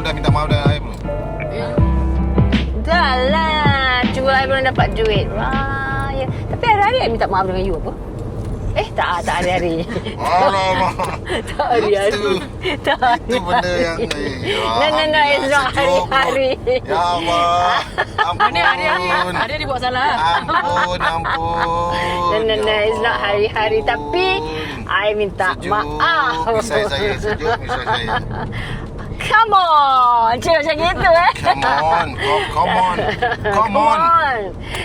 dah minta maaf dengan I belum? Dah lah. Cuma I belum dapat duit. Wah, ya. Tapi hari-hari I minta maaf dengan you apa? Tak hari-hari. Alamak. Tak hari-hari. Tak Itu benda yang No, it's not hari-hari. Ya Allah. Ampun. Mana hari-hari buat salah. Ampun. No, it's not hari-hari. Tapi I minta maaf. Misai saya sejuk. Misai saya. Come on. Cik macam gitu Come on.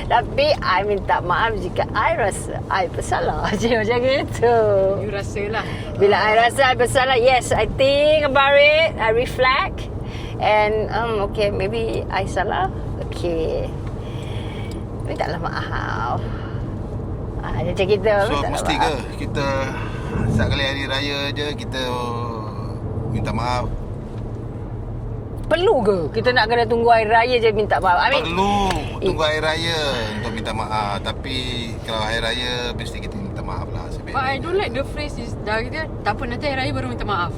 Tapi I minta maaf jika I rasa I bersalah. Cik macam gitu. You rasa lah. Bila I rasa I bersalah, yes, I think about it, I reflect, and okay, maybe I salah. Okay, mintalah maaf. Macam kita. So mesti ke kita sekali hari raya je kita minta maaf? Perlu ke kita nak kena tunggu hari raya je minta maaf? Perlu tunggu hari raya untuk minta maaf. Tapi kalau hari raya mesti kita minta maaf lah sebenarnya. But I don't like the phrase is dah kita tak apa nanti hari raya baru minta maaf.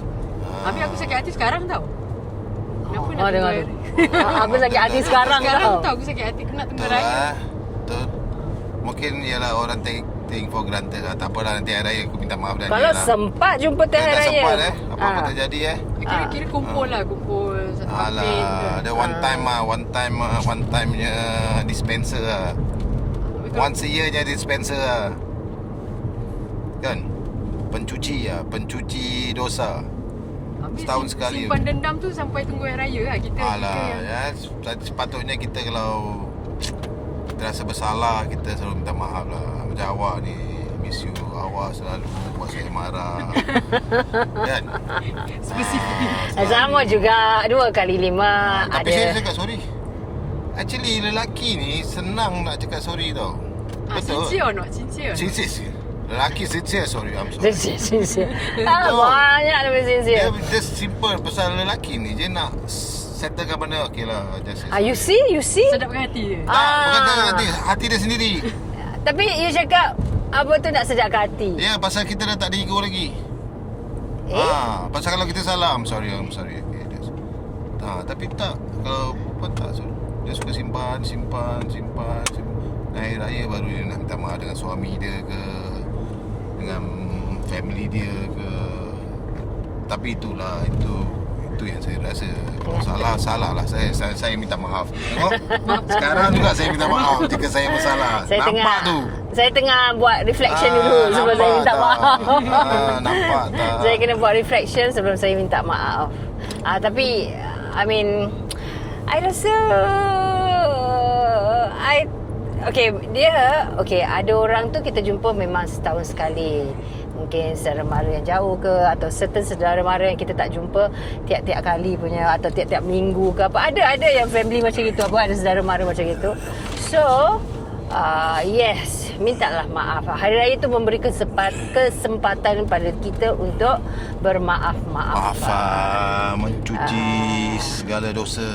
Habis aku sakit hati sekarang tau. Kenapa nak tunggu dengar. hari Aku sakit hati sekarang tau. Aku sakit hati aku nak tunggu Betul raya. lah. Betul. Mungkin ialah orang take for granted lah. Tak apalah nanti hari raya aku minta maaf dan Kalau dia lah. sempat jumpa tengah Tak raya. sempat apa-apa terjadi Kira-kira kumpul satu kampung. Alah, ada one time nya dispenser lah. Once a year nya dispenser lah. Kan? Pencuci dosa. Habis Setahun sekali. Simpan dendam tu sampai tunggu hari raya lah kita. Alah, sepatutnya kita kalau kita rasa bersalah, kita selalu minta maaf lah. Macam awak ni, miss you. Awak selalu buat saya marah. Kan? Spesifik. Sama juga 2 kali 5 Tapi ada. saya cakap sorry. Actually, lelaki ni senang nak cakap sorry tau. Betul? Sincere or not? Sincere. Sincere. Lelaki sincere, sorry, I'm sorry. Sincere. Banyak lebih sincere. Dia just simple. Pasal lelaki ni, dia nak settlekan benda. Okay lah, just You see? Sedapkan hati dia. bukan hati dia sendiri. Tapi you cakap apa tu nak sejakkan hati. Ya, pasal kita dah tak ada ego lagi. Pasal kalau kita salah, I'm sorry. Okay, tapi tak. Kalau perempuan tak, so, dia suka simpan. Hari raya baru dia nak minta maaf dengan suami dia ke, dengan family dia ke. Tapi itulah, itu yang saya rasa. Kalau salah lah. Saya minta maaf. Tengok, sekarang juga saya minta maaf jika saya bersalah. Nampak tu. Saya tengah buat reflection dulu sebelum saya minta maaf. Nampak tak? Saya kena buat reflection sebelum saya minta maaf. Tapi I mean, I rasa ada orang tu kita jumpa memang setahun sekali. Mungkin saudara mara yang jauh ke, atau certain saudara mara yang kita tak jumpa tiap-tiap kali punya, atau tiap-tiap minggu ke apa. Ada yang family macam itu, ada saudara mara macam itu. So yes, mintalah maaf. Hari raya itu memberi kesempatan pada kita untuk bermaaf-maaf. Mencuci segala dosa.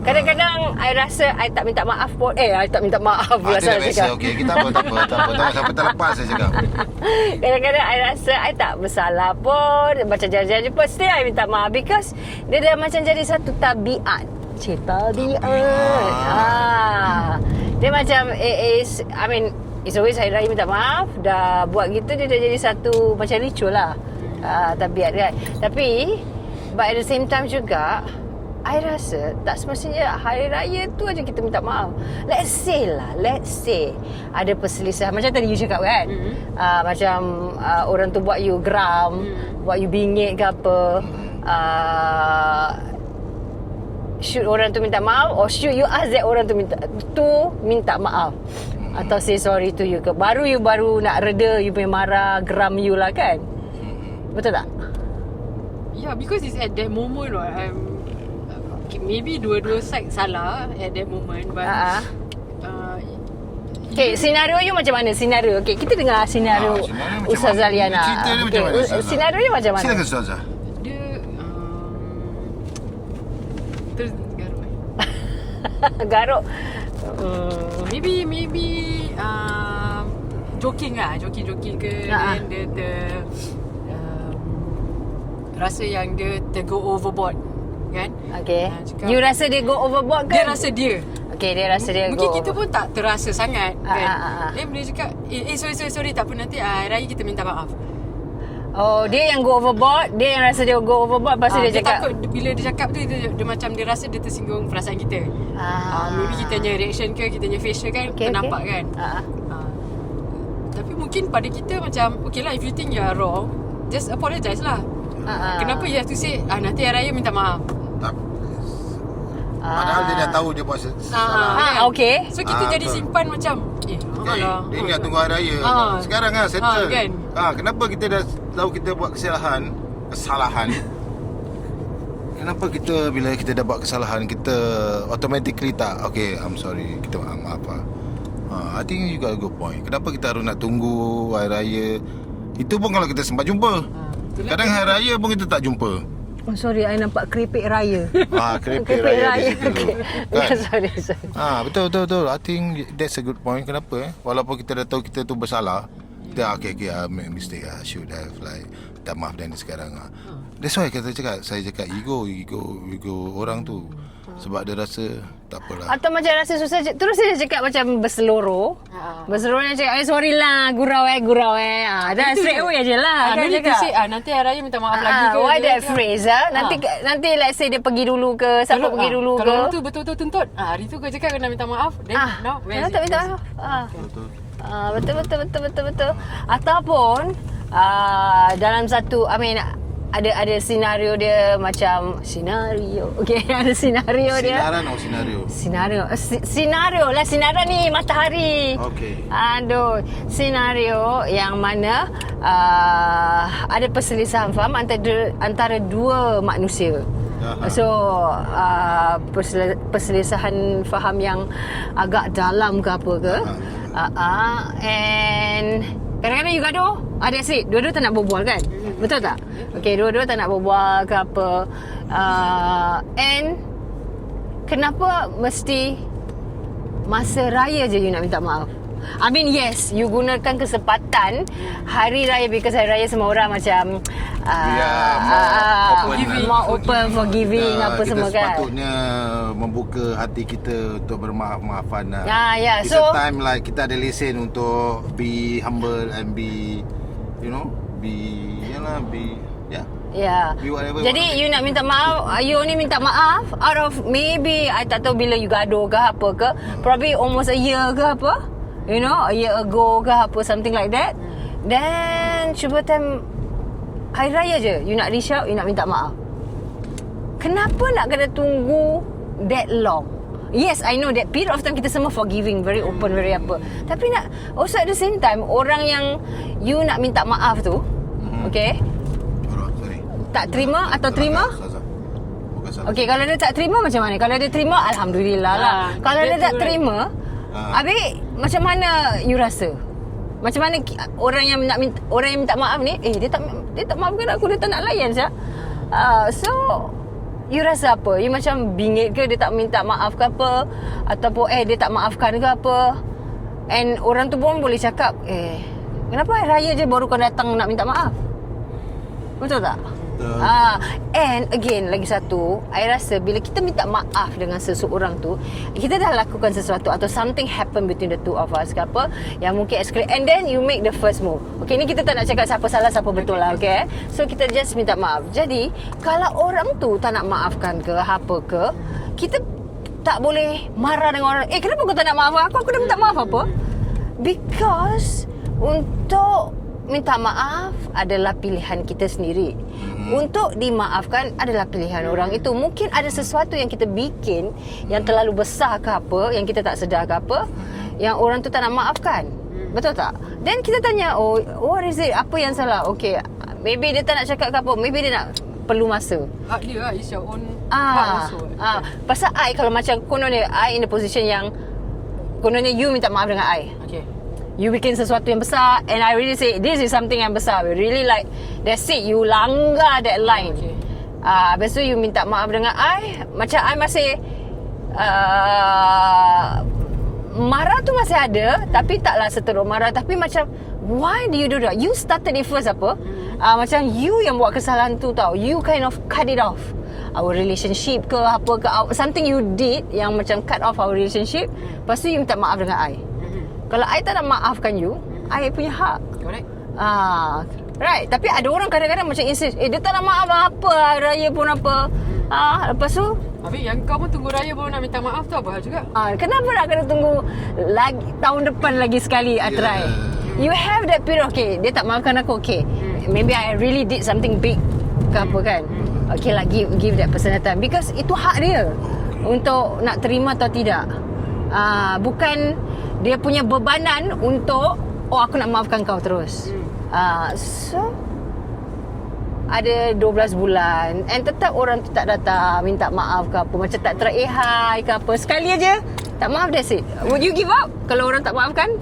Kadang-kadang I rasa I tak minta maaf pun. I tak minta maaf pula Itu dah saya biasa. cakap. Okey, kita tak apa. Sampai terlepas saya cakap. Kadang-kadang I rasa I tak bersalah pun. Macam jalan-jalan pun still I minta maaf. Because dia dah macam jadi satu tabiat. Dia macam it's always hari raya minta maaf. Dah buat gitu dia dah jadi satu macam ritual lah. Tabiat dia. Tapi but at the same time juga I rasa tak semestinya hari raya tu aja kita minta maaf. Let's say ada perselisihan. Macam tadi you cakap kan, macam orang tu buat you geram, buat you bingit ke apa. Should orang tu minta maaf, or should you ask that orang tu minta maaf, atau say sorry to you ke? Baru nak reda you punya marah, geram you lah kan. Betul tak? Yeah, because it's at that moment maybe dua-dua side salah at that moment, but okay, senario you macam mana? Okay, kita dengar senario Ustazah Liana. Cerita dia macam mana, Ustazah? Senario you macam mana? Silakan Ustazah. dia terus Garuk. maybe joking ke, then dia rasa yang dia go overboard kan. Okay. Cakap, You rasa dia go overboard ke? dia rasa dia. Okay, dia rasa dia Mungkin go kita pun tak terasa sangat kan. ah. Dia cakap sorry tak apa, nanti hari raya kita minta maaf. Oh, dia yang go overboard. Dia yang rasa dia go overboard. Lepas tu dia cakap takut bila dia cakap tu dia macam dia rasa dia tersinggung perasaan kita. Maybe kita punya reaction ke, kita punya facial kan ternampak kan. Tapi mungkin pada kita macam okay lah, if you think you are wrong, just apologize lah. Kenapa you have to say nanti hari raya minta maaf? Tak. Padahal dia dah tahu dia buat salah. Okay. So kita jadi simpan macam alah. Dia ingat tunggu hari raya. Sekarang settle. Kan? Kenapa kita dah tahu kita buat kesalahan? Kenapa kita bila kita dah buat kesalahan kita automatically tak okay, I'm sorry, kita maaf lah. I think you got a good point. Kenapa kita harus nak tunggu hari raya? Itu pun kalau kita sempat jumpa. Kadang hari raya pun kita tak jumpa. Oh sorry, I nampak keripik raya. Keripik raya di situ. Okay. Kan? sorry. Betul. I think that's a good point. Kenapa walaupun kita dah tahu kita tu bersalah, kita okay, I make mistake. I should have minta maaf dan sekarang. That's why saya cakap ego orang tu. Sebab dia rasa tak apalah. Atau macam rasa susah, terus dia cakap macam berseloroh. Berseloroh dia cakap sorry lah, gurau. Dah straight away je lah. Dia cakap nanti hari raya minta maaf lagi ke. Why that phrase Nanti let's say dia pergi dulu ke, siapa pergi dulu ke. Kalau tu betul-betul tuntut, hari tu kau cakap kena minta maaf, then now where is tak minta maaf. Betul. Ataupun dalam satu ada senario dia macam okay, ada senario dia. Sinaran atau senario? Senario lah, sinaran ni matahari. Okay. Aduh, senario yang mana ada perselisihan faham antara dua manusia. So perselisihan faham yang agak dalam ke apa ke. And kadang-kadang you gaduh, ada asyik, dua-dua tak nak berbual kan? Betul tak? Okay, dua-dua tak nak berbual ke apa. And kenapa mesti masa raya je you nak minta maaf? I mean yes, you gunakan kesempatan hari raya, because hari raya semua orang macam more open, forgiving apa semua kan. Kita sepatutnya membuka hati kita untuk bermaaf-maafan. It's so a time like kita ada lesen untuk be humble and be jadi you nak minta maaf, you only minta maaf out of maybe I tak tahu bila you gaduh ke apa ke, probably almost a year ke apa, a year ago ke apa, something like that. Then cuba time hari raya je you nak reach out, you nak minta maaf. Kenapa nak kena tunggu that long? Yes, I know that period of time kita semua forgiving, very open, very apa. Tapi nak also at the same time, orang yang you nak minta maaf tu, okay, tak terima atau terima? Okay, kalau dia tak terima macam mana? Kalau dia terima, Alhamdulillah lah. Kalau dia tak terima, habis macam mana you rasa? Macam mana orang yang minta maaf ni, dia tak maafkan aku, dia tak nak layan sah. So you rasa apa? You macam bingit ke dia tak minta maaf ke apa? Ataupun dia tak maafkan ke apa? And orang tu pun boleh cakap, kenapa hari raya je baru kau datang nak minta maaf? Betul tak? And again, lagi satu, I rasa bila kita minta maaf dengan seseorang tu, kita dah lakukan sesuatu atau something happen between the two of us ke apa yang mungkin escalate, and then you make the first move. Okay, ni kita tak nak cakap siapa salah siapa betul lah, okay? So kita just minta maaf. Jadi kalau orang tu tak nak maafkan ke apa ke, kita tak boleh marah dengan orang. Kenapa kau tak nak maaf aku? Aku dah minta maaf apa? Because untuk minta maaf adalah pilihan kita sendiri. Untuk dimaafkan adalah pilihan orang itu. Mungkin ada sesuatu yang kita bikin yang terlalu besar ke apa, yang kita tak sedar ke apa, yang orang tu tak nak maafkan. Betul tak? Then kita tanya, what is it? Apa yang salah? Okay, maybe dia tak nak cakap ke apa, maybe dia nak perlu masa. Hak dia lah, it's your own hak also. Pasal I, kalau macam kononnya I in the position yang kononnya you minta maaf dengan I. Okay, you bikin sesuatu yang besar, and I really say this is something yang besar, we really like, that's it, you langgar that line. Lepas tu you minta maaf dengan I, macam I masih marah tu masih ada, tapi taklah seteruk marah. Tapi macam, why do you do that? You started it first apa? Macam you yang buat kesalahan tu tau. You kind of cut it off. Our relationship ke apa ke, something you did yang macam cut off our relationship. Lepas tu you minta maaf dengan I. Kalau I tak nak maafkan you, I punya hak. Correct. Right. Tapi ada orang kadang-kadang macam insist, dia tak nak maaf apa, raya pun apa. Lepas tu Habis yang kau pun tunggu raya baru nak minta maaf tu apa hal juga? kenapa nak kena tunggu lagi tahun depan lagi sekali I try. You have that period. Okay, dia tak maafkan aku. Okay, maybe I really did something big ke apa kan. Okay lah, give that person a time, because itu hak dia untuk nak terima atau tidak. Bukan dia punya bebanan untuk aku nak maafkan kau terus. So ada 12 bulan and tetap orang tu tak datang minta maaf ke apa, macam tak try hi ke apa, sekali aja tak maaf, that's it. Would you give up kalau orang tak maafkan?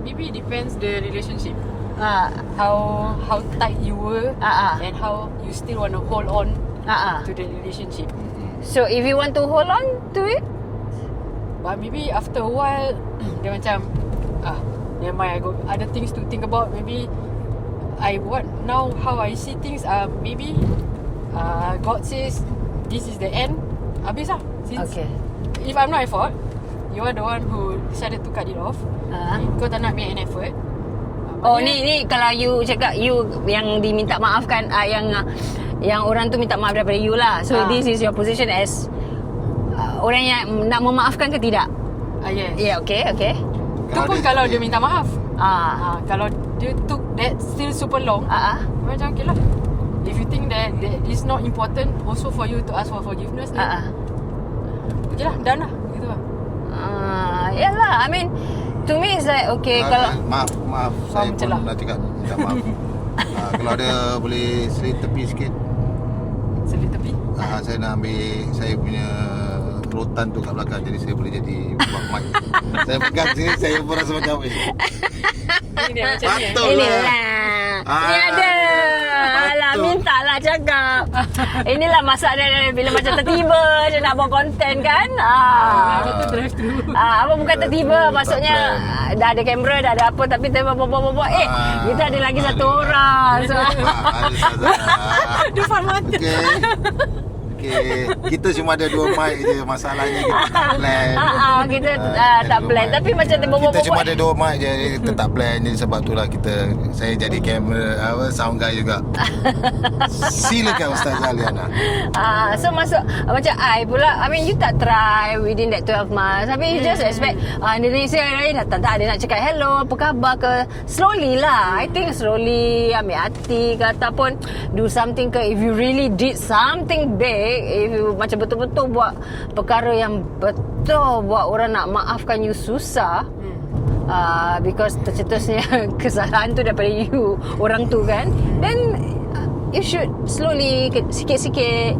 Maybe it depends the relationship. How tight you were and how you still want to hold on to the relationship. So if you want to hold on to it, but maybe after a while dia macam never mind, I got other things to think about. Maybe now how I see things, maybe God says this is the end. Habis lah. okay. If I'm not at fault, you are the one who decided to cut it off. Kau tak nak make an effort. Ni kalau you cakap you yang diminta maafkan, yang orang tu minta maaf daripada you lah. So this is your position as orang yang nak memaafkan ke tidak? Yes. Yeah, okay. Tu pun kalau dia minta maaf. Kalau dia took that still super long, macam okay lah. If you think that is not important also for you to ask for forgiveness, okay lah, done lah, gitu lah. Yalah, I mean, to me it's like okay, kalau Maaf saya pun nak cakap minta maaf. Kalau ada boleh selit tepi sikit. Selit tepi? Saya nak ambil saya punya rotan tu kat belakang, jadi saya boleh jadi buat mic. Saya pegang sini, saya pun rasa macam Ini dia macam ni. patut inilah. lah. Ni ada. Alah, minta lah cakap. Inilah masalah bila macam tertiba je nak buat konten kan. Betul drive through. Apa bukan tertiba, maksudnya dah ada kamera, dah ada apa, tapi tiba buat kita ada lagi satu orang. So, Depan mata. Okay. Kita cuma ada 2 mic je. Masalahnya kita tak plan. kita tak plan, tapi macam tiba kita cuma ada 2 mic je, jadi kita tak plan. Jadi sebab itulah saya jadi kamera, sound guy juga. Silakan Ustaz Aliana. So masuk macam I pula, I mean you tak try within that 12 months, tapi you just expect Indonesia raya datang, tak ada nak cakap hello apa khabar ke. Slowly lah, I think slowly ambil hati ke, ataupun do something ke. If you really did something big, if you macam betul-betul buat perkara yang betul buat orang nak maafkan you susah, because tercetusnya kesalahan tu daripada you, orang tu kan, then you should slowly, sikit-sikit,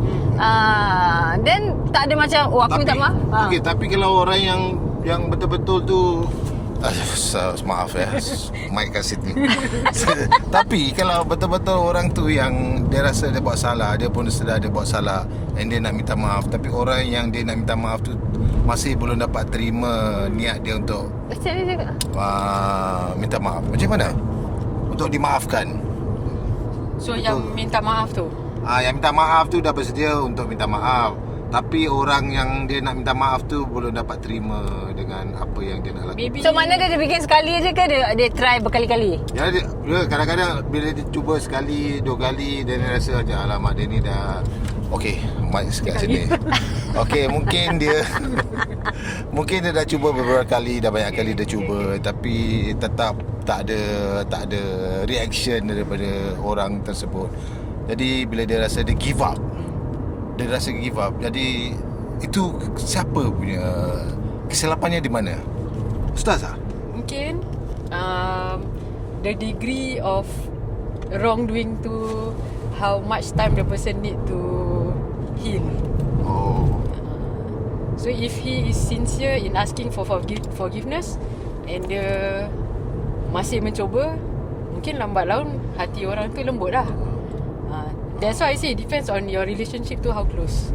then tak ada macam aku minta maaf. Okay, tapi kalau orang yang betul-betul tu maaf ya, mic kat situ. Tapi kalau betul-betul orang tu yang dia rasa dia buat salah, dia pun sedar dia buat salah, and dia nak minta maaf, tapi orang yang dia nak minta maaf tu masih belum dapat terima niat dia untuk Macam ni juga minta maaf. Macam mana untuk dimaafkan? So yang minta maaf tu, Yang minta maaf tu dah bersedia untuk minta maaf, tapi orang yang dia nak minta maaf tu belum dapat terima dengan apa yang dia nak lakukan. maybe So mana dia bikin sekali je ke dia try berkali-kali? Ya, dia kadang-kadang bila dia cuba sekali, 2 kali, dia rasa macam alamak dia ni dah okey, mic kat sini. Okey, mungkin dia dah cuba beberapa kali, dah banyak kali dia cuba, tapi tetap tak ada reaction daripada orang tersebut. Jadi bila dia rasa dia give up, jadi itu siapa punya kesilapannya di mana? Ustazah? mungkin the degree of wrongdoing tu, how much time the person need to heal. So if he is sincere in asking for forgiveness and dia masih mencuba, mungkin lambat laun hati orang tu lembut dah. That's why I say it depends on your relationship to how close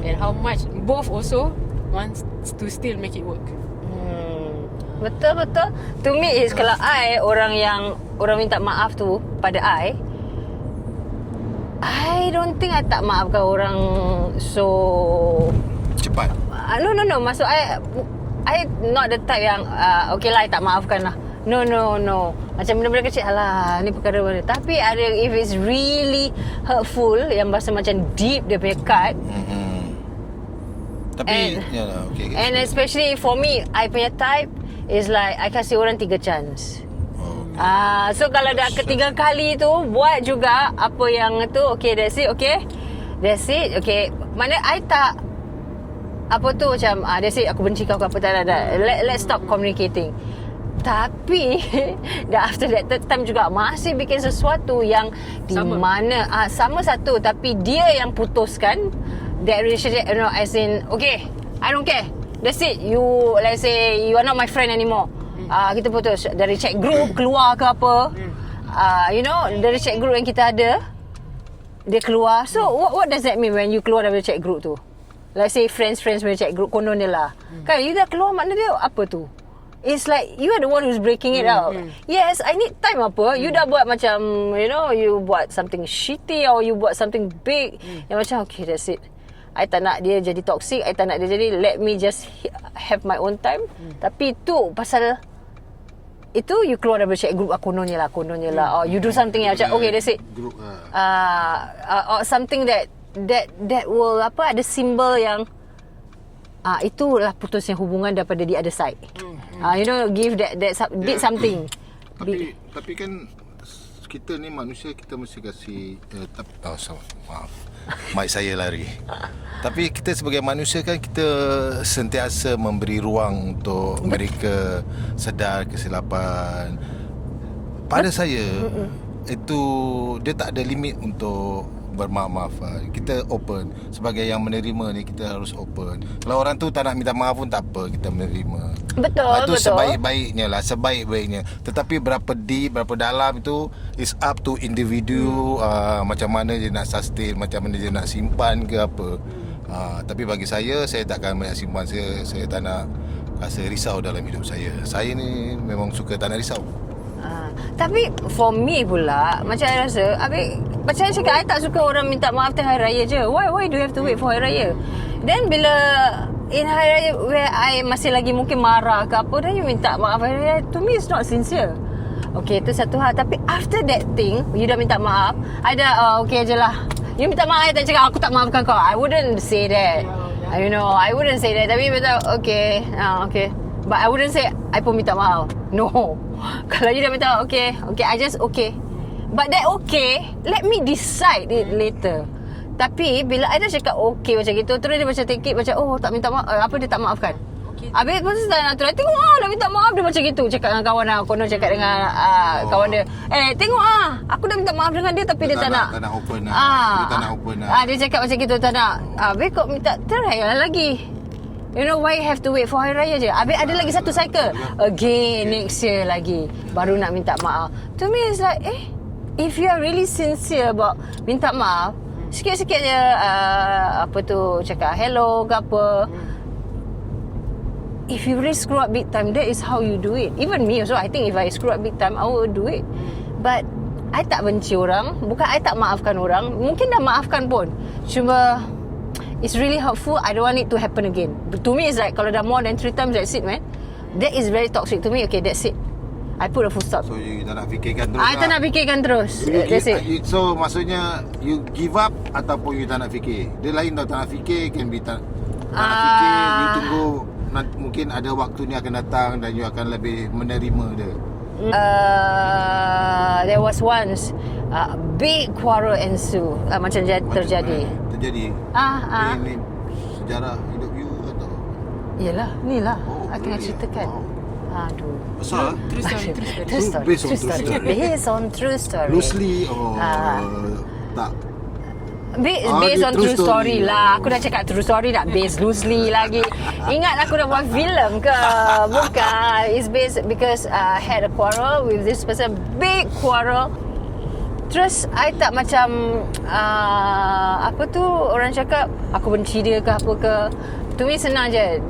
and how much both also wants to still make it work. Betul. To me is kalau orang minta maaf tu pada I don't think I tak maafkan orang so Cepat. No. Maksud I not the type yang okay lah, I tak maafkan lah. No. Macam benda-benda kecil, alah, ni perkara mana. Tapi ada, if it's really hurtful, yang bahasa macam deep dia punya cut. Tapi yalah, okay. And especially for me, I punya type is like I kasih orang 3 chance. So kalau dah ketiga kali tu buat juga apa yang tu, okay, that's it. Mana I tak apa tu macam that's it, aku benci kau ke apa, tak ada. Let's stop communicating. Tapi dah after that third time juga masih bikin sesuatu yang di mana sama satu, tapi dia yang putuskan that relationship, as in okay, I don't care, that's it, you, let's say you are not my friend anymore. Kita putus dari chat group, keluar ke apa, dari chat group yang kita ada, dia keluar. So what does that mean when you keluar dari chat group tu? Let's say friends punya chat group, konon dia lah kan, you dah keluar, makna dia apa tu? It's like you are the one who's breaking it out. Yes, I need time apa. You dah buat macam, you buat something shitty or you buat something big yang macam okay, that's it, I tak nak dia jadi toxic, I tak nak dia jadi, let me just have my own time. Tapi tu pasal itu you keluar dari chat group, kononnya lah. Or you do something yang macam okay, that's it. Group or something that will ada simbol yang itulah putusnya hubungan daripada the other side. Give that did something. Tapi kan kita ni manusia, kita mesti kasih maaf. Mic saya lari. Tapi kita sebagai manusia kan, kita sentiasa memberi ruang untuk mereka sedar kesilapan. Pada saya itu dia tak ada limit untuk bermaaf. Kita open. Sebagai yang menerima ni, kita harus open. Kalau orang tu tak nak minta maaf pun tak apa, kita menerima. Betul. Itu sebaik-baiknya lah, sebaik-baiknya. Tetapi berapa deep, berapa dalam itu is up to individu. Macam mana dia nak sustain, macam mana dia nak simpan ke apa. Tapi bagi saya takkan banyak simpan. Saya tak nak rasa risau dalam hidup saya. Saya ni memang suka tak nak risau. Tapi for me pula, macam I rasa, macam I cakap, I tak suka orang minta maaf tengah Hari Raya je. Why do you have to wait for Hari Raya? Then bila in Hari Raya where I masih lagi mungkin marah ke apa, then you minta maaf Hari Raya, to me it's not sincere. Okay, itu satu hal. Tapi after that thing, you dah minta maaf, I dah okay je lah. You minta maaf, I tak cakap aku tak maafkan kau. I wouldn't say that. I wouldn't say that. Tapi minta okay. But I wouldn't say I pun minta maaf. No. Kalau you dah minta okay, I just okay. But that okay, let me decide it later. Tapi bila I dah cakap okay macam gitu, terus dia macam take it macam tak minta maaf, apa dia tak maafkan. Habis lepas tu tak nak try, tengok dah minta maaf, dia macam gitu. Cakap dengan kawan aku, cakap dengan kawan dia, tengok aku dah minta maaf dengan dia, tapi dia tak nak open dia tak nak open dia cakap macam gitu, tak nak. Habis kau minta try lagi. Why you have to wait for Hari Raya je? Habis ada lagi satu cycle again, next year lagi baru nak minta maaf. To me it's like if you are really sincere about minta maaf, sikit-sikit je cakap hello ke apa. If you really screw up big time, that is how you do it. Even me also, I think if I screw up big time, I will do it. But I tak benci orang, bukan I tak maafkan orang. Mungkin dah maafkan pun, cuma it's really hurtful. I don't want it to happen again. But to me, it's like kalau dah more than 3 times, that's it, man. That is very toxic to me. Okay, that's it. I put a full stop. So you tak nak fikirkan terus? I tak nak fikirkan terus. That's it. So maksudnya you give up ataupun you tak nak fikir? Dia lain tau, tak nak fikir can be tak nak fikir. You tunggu, mungkin ada waktu ni akan datang dan you akan lebih menerima dia. There was once big quarrel ensue, macam terjadi. Ini sejarah hidup you atau? Yelah, ni lah aku nak ceritakan. Aduh, besar. True based on true story. Loosely tak. Based on true story lah. Aku dah cakap true story, nak based loosely lagi. Ingat aku dah buat filem ke? Bukan. It's based because I had a quarrel with this person, big quarrel. Terus I tak macam orang cakap aku benci dia ke apa ke. To me senang je.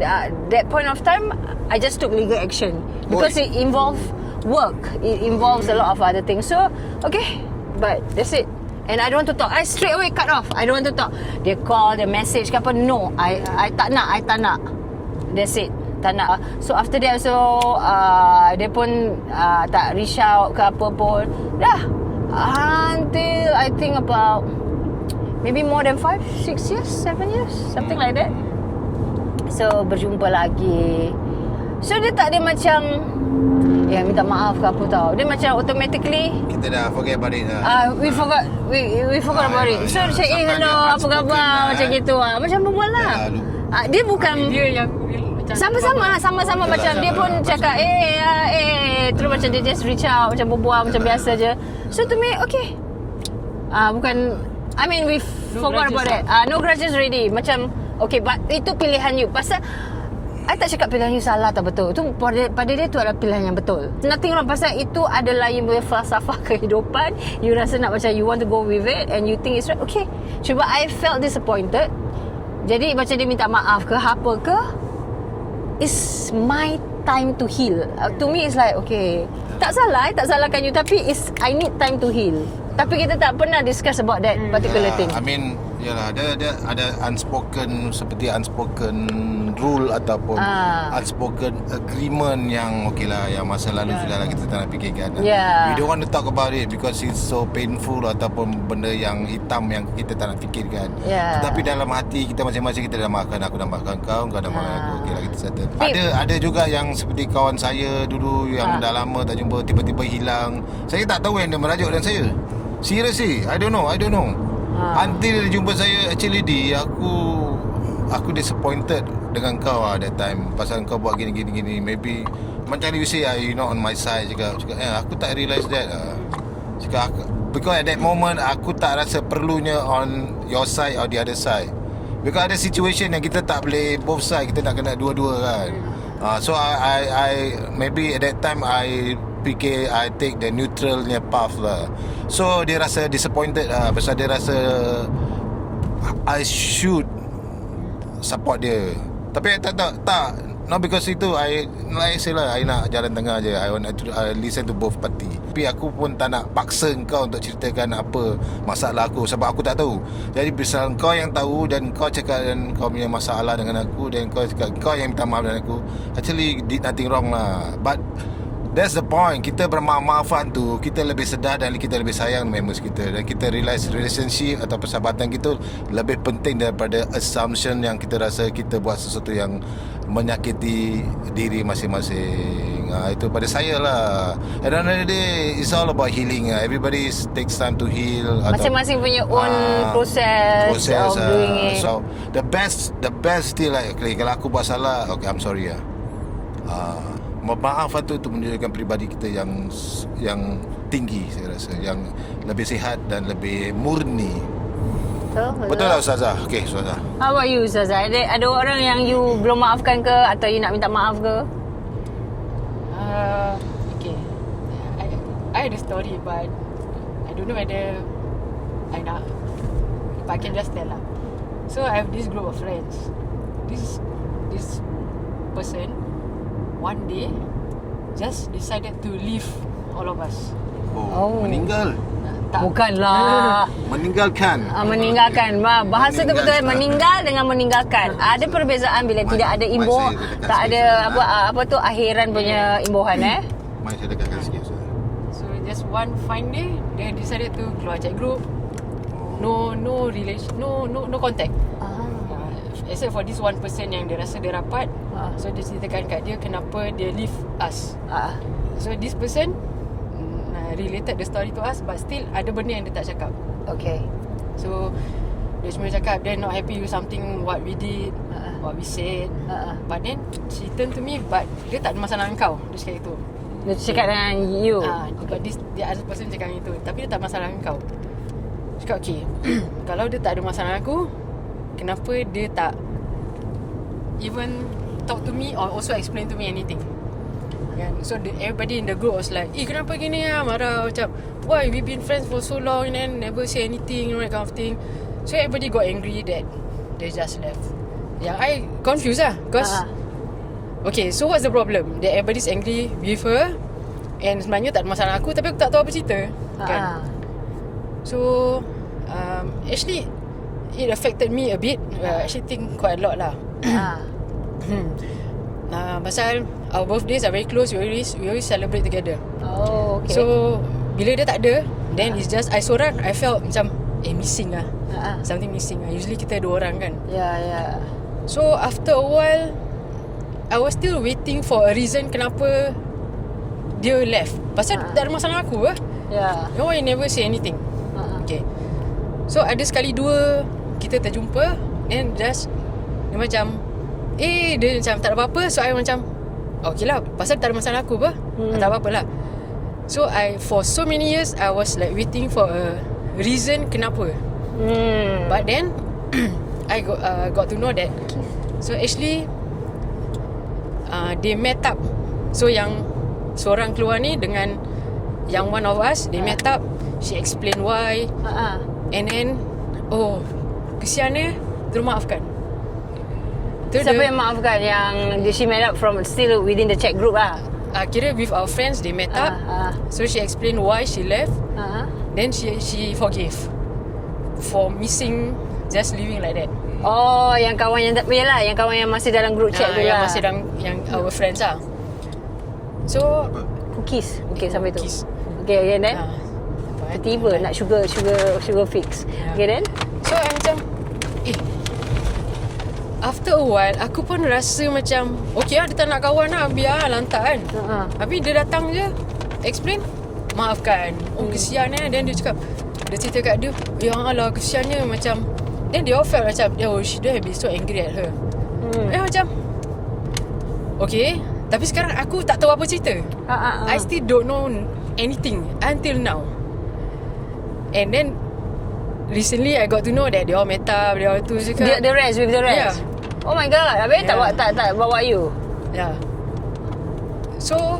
That point of time I just took legal action because it involves work. It involves a lot of other things. So, okay, but that's it. And I don't want to talk. I straight away cut off. I don't want to talk. Dia call, dia message ke apa. No, I tak nak. That's it. Tak nak. So after that so dia pun tak reach out ke apa pun. Dah. Until I think about maybe more than 5, 6 years, 7 years, something like that. So berjumpa lagi. So dia tak ada macam minta maaf ke apa tau. Dia macam automatically Kita dah forget about it lah. we forgot about it. So dia cakap hello, apa khabar macam gitu macam berbual lah. Dia bukan Dia yang macam sama-sama macam dia pun cakap terus macam dia just reach out macam berbual macam biasa je. So to me okay. Bukan, I mean we forgot about that. No grudges already. Macam okay, but itu pilihan you. Pasal I tak cakap pilihan you salah atau betul. Itu pada dia tu adalah pilihan yang betul. Nothing wrong. Pasal itu adalah you punya falsafah kehidupan. You rasa nak macam you want to go with it and you think it's right. Okay. Cuba I felt disappointed. Jadi macam dia minta maaf ke apa ke, it's my time to heal. To me it's like okay, tak salah, I tak salahkan you, tapi I need time to heal. Tapi kita tak pernah discuss about that particular thing. I mean, yalah, dia ada unspoken, seperti unspoken rule ataupun unspoken agreement yang okey lah, yang masa lalu sudah lah kita tak nak fikirkan. We don't want to talk about it because it's so painful ataupun benda yang hitam yang kita tak nak fikirkan. Tetapi dalam hati kita masing-masing kita dah maafkan, aku dah maafkan kau dah maafkan aku. Okey lah, kita settle. Ada juga yang seperti kawan saya dulu yang dah lama tak jumpa, tiba-tiba hilang. Saya tak tahu yang dia merajuk dan saya. Seriously, I don't know. Until dia jumpa saya, actually aku disappointed dengan kau that time. Pasal kau buat gini. Maybe macam you say you not on my side. Cakap aku tak realize that. Cakap because at that moment aku tak rasa perlunya on your side or the other side. Because ada situation yang kita tak boleh both side, kita nak kena dua-dua kan. So I maybe at that time I fikir I take the neutralnya path lah. So dia rasa disappointed lah, pasal dia rasa I should support dia. Tapi tak not because itu I like say lah, I nak jalan tengah je. I want to listen to both party. Tapi aku pun tak nak paksa kau untuk ceritakan apa masalah aku, sebab aku tak tahu. Jadi bisa kau yang tahu dan kau cakap dan kau punya masalah dengan aku, dan kau cakap kau yang minta maaf dengan aku, actually did nothing wrong lah. But that's the point. Kita bermaaf-maafan tu, kita lebih sedar dan kita lebih sayang members kita, dan kita realize relationship atau persahabatan kita lebih penting daripada assumption yang kita rasa kita buat sesuatu yang menyakiti diri masing-masing. Itu pada saya lah. At the end of the day, it's all about healing. Everybody takes time to heal. Masing-masing punya own process of doing it. So the best still like, kalau aku buat salah, okay, I'm sorry maafan tu untuk menunjukkan peribadi kita yang tinggi, saya rasa, yang lebih sihat dan lebih murni. Betul tak Ustazah? Okay, Ustazah. How about you, Ustazah? Ada orang yang you belum maafkan ke, atau you nak minta maaf ke? Okay, I had a story, but I don't know whether I nak, but I can just tell lah. So I have this group of friends. This person one day just decided to leave all of us. Meninggal? Tak. Bukanlah. Meninggalkan. Meninggalkan. Bahasa tu betul, meninggal dengan meninggalkan. Ada perbezaan bila tidak ada imbuh, tak ada apa tu akhiran punya imbuhan Mari saya dekatkan sikit. So just one fine day, they decided to keluar chat group. No relation, no contact. Except for this one person yang dia rasa dia rapat. So dia ceritakan kat dia kenapa dia leave us. So this person related the story to us, but still ada benda yang dia tak cakap. Okay. So dia cuma cakap dia not happy with something what we did, what we said. But then she turned to me, but dia tak ada masalah dengan kau. Dia cakap itu. Dia cakap dengan you. But the other person cakap itu, tapi dia tak masalah dengan kau. Cakap okay, kalau dia tak ada masalah dengan aku, kenapa dia tak even talk to me or also explain to me anything? So everybody in the group was like, kenapa gini lah, marah macam, why we been friends for so long and then never say anything, that kind of thing. So everybody got angry that they just left. Yang I confused lah, because Okay, so what's the problem? That everybody's angry with her, and sebenarnya tak ada masalah aku, tapi aku tak tahu apa cerita. Kan? So actually it affected me a bit. I actually think quite a lot lah. Pasal our birthdays are very close. We always celebrate together. Oh, okay. So bila dia tak ada, then it's just I seorang. I felt macam missing lah. Something missing lah. Usually kita 2 orang kan. Yeah. So after a while, I was still waiting for a reason kenapa dia left. Pasal tak ada masalah aku lah. Yeah. No one never say anything. Okay. So ada sekali 2 kita terjumpa, then just dia macam dia macam tak ada apa-apa. So I macam okay lah, pasal tak ada masalah aku apa. Tak apa-apa lah. So for so many years I was like waiting for a reason kenapa. But then I got to know that. So actually they met up. So yang seorang keluar ni dengan yang one of us, they met up. She explained why. And then kesiannya termaafkan. Siapa yang maafkan? Yang she met up from still within the chat group lah. Kira with our friends they met up. So she explained why she left. Then she forgave for missing, just living like that. Oh, yang kawan yang tak yalah, yang kawan yang masih dalam group chat tu yang lah. masih dalam yang our friends lah. So cookies. Okay, sampai tu. cookies. Okay, then tiba-tiba nak sugar fix. Okay, then So I macam after a while aku pun rasa macam okay lah, dia tak nak kawan lah, biar lah lantak kan. Tapi dia datang je explain, maafkan, kesian then dia cakap, dia cerita kat dia, ya Allah kesiannya, macam then they all felt macam she don't have been so angry at her. Macam okay, tapi sekarang aku tak tahu apa cerita. I still don't know anything until now. And then recently I got to know that they all met up, they all tu cakap the rest with the rest. Yeah. Oh my god, habis tak bawa you. Yeah. So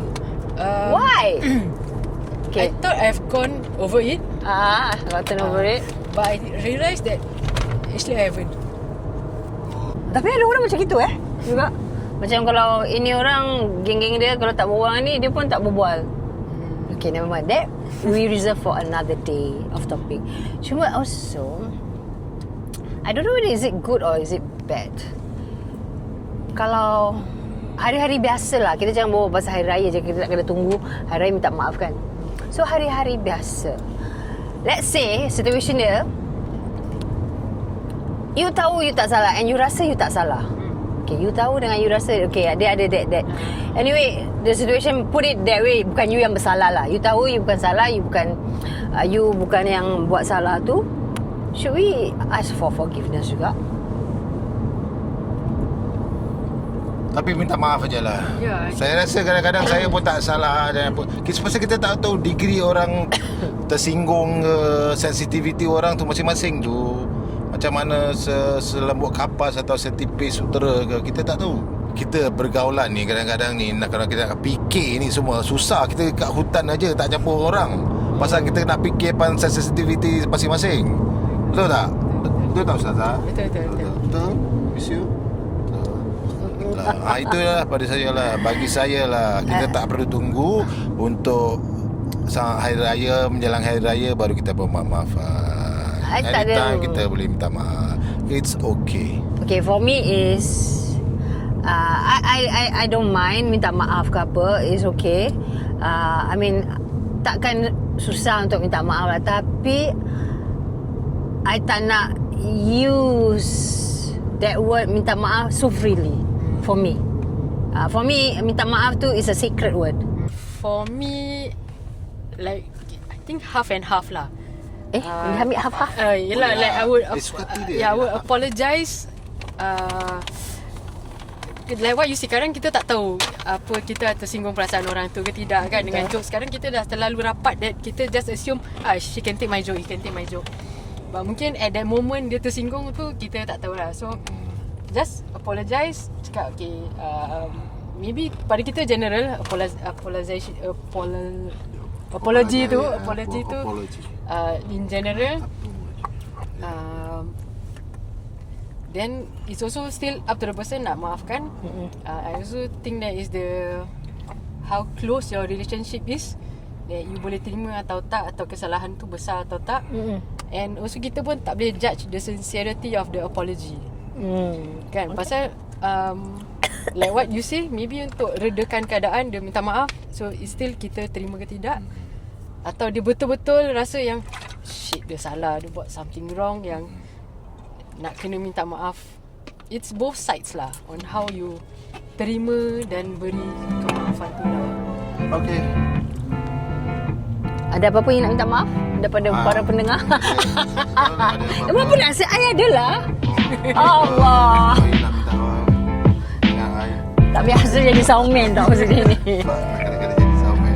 Why? I thought I've gone over it. Gotten over it. But I realised that actually I haven't. Tapi ada orang macam gitu juga. Macam kalau ini orang geng-geng dia, kalau tak berbual ni, dia pun tak berbual. Okay, never mind. That we reserve for another day of topic. Cuma also, I don't know whether is it good or is it bad. Kalau hari-hari biasa lah, kita jangan bawa pasal hari raya je, kita tak kena tunggu hari raya minta maaf kan. So hari-hari biasa, let's say situation dia, you tahu you tak salah and you rasa you tak salah. Okay, you tahu dengan you rasa okay, dia ada that. Anyway, the situation put it that way, bukan you yang bersalah lah. You tahu you bukan salah, you bukan yang buat salah tu. Should we ask for forgiveness juga? Tapi minta maaf je lah. Ya, Saya rasa kadang-kadang saya pun tak salah dan apa. Sebab kita tak tahu degree orang tersinggung ke, sensitivity orang tu masing-masing tu. Macam mana selembut kapas atau setipis sutera ke, kita tak tahu. Kita bergaulan ni kadang-kadang ni, kalau kita nak fikir ni semua susah. Kita kat hutan aja tak campur orang. Pasal kita nak fikir sensitivity masing-masing. Betul tak? Betul tak Ustazah? Betul. Miss you. Itulah pada saya lah. Bagi saya lah, kita tak perlu tunggu untuk hari raya, menjelang hari raya baru kita bermaaf-maafan. Anytime kita boleh minta maaf. It's okay. Okay, for me is I don't mind minta maaf ke apa. It's okay. I mean, takkan susah untuk minta maaf lah. Tapi I tak nak use that word minta maaf so freely. For me, minta maaf tu is a sacred word. For me, like I think half and half lah. Ambil half-half. Yelah, like I would I would lah. apologise. Like what you see, sekarang kita tak tahu apa kita tersinggung perasaan orang tu ke tidak kan. Dengan joke sekarang kita dah terlalu rapat that kita just assume she can take my joke, he can take my joke. But mungkin at that moment dia tersinggung tu, kita tak tahu lah. So just apologise, cakap okay, maybe pada kita general apology tu in general then it's also still up to the person nak maafkan. I also think that is the how close your relationship is, that you boleh terima atau tak, atau kesalahan tu besar atau tak. And also kita pun tak boleh judge the sincerity of the apology. Kan, pasal like what you say, maybe untuk redakan keadaan dia minta maaf, so it's still kita terima ke tidak, atau dia betul-betul rasa yang shit, dia salah, dia buat something wrong yang nak kena minta maaf. It's both sides lah on how you terima dan beri kemaafan tu lah. Okay. Ada apa-apa yang nak minta maaf daripada para pendengar? Apa nak saya adalah Allah. Nak minta maaf. Yang I Tak biasa jadi soundman tau macam ni. kadang-kadang jadi sama.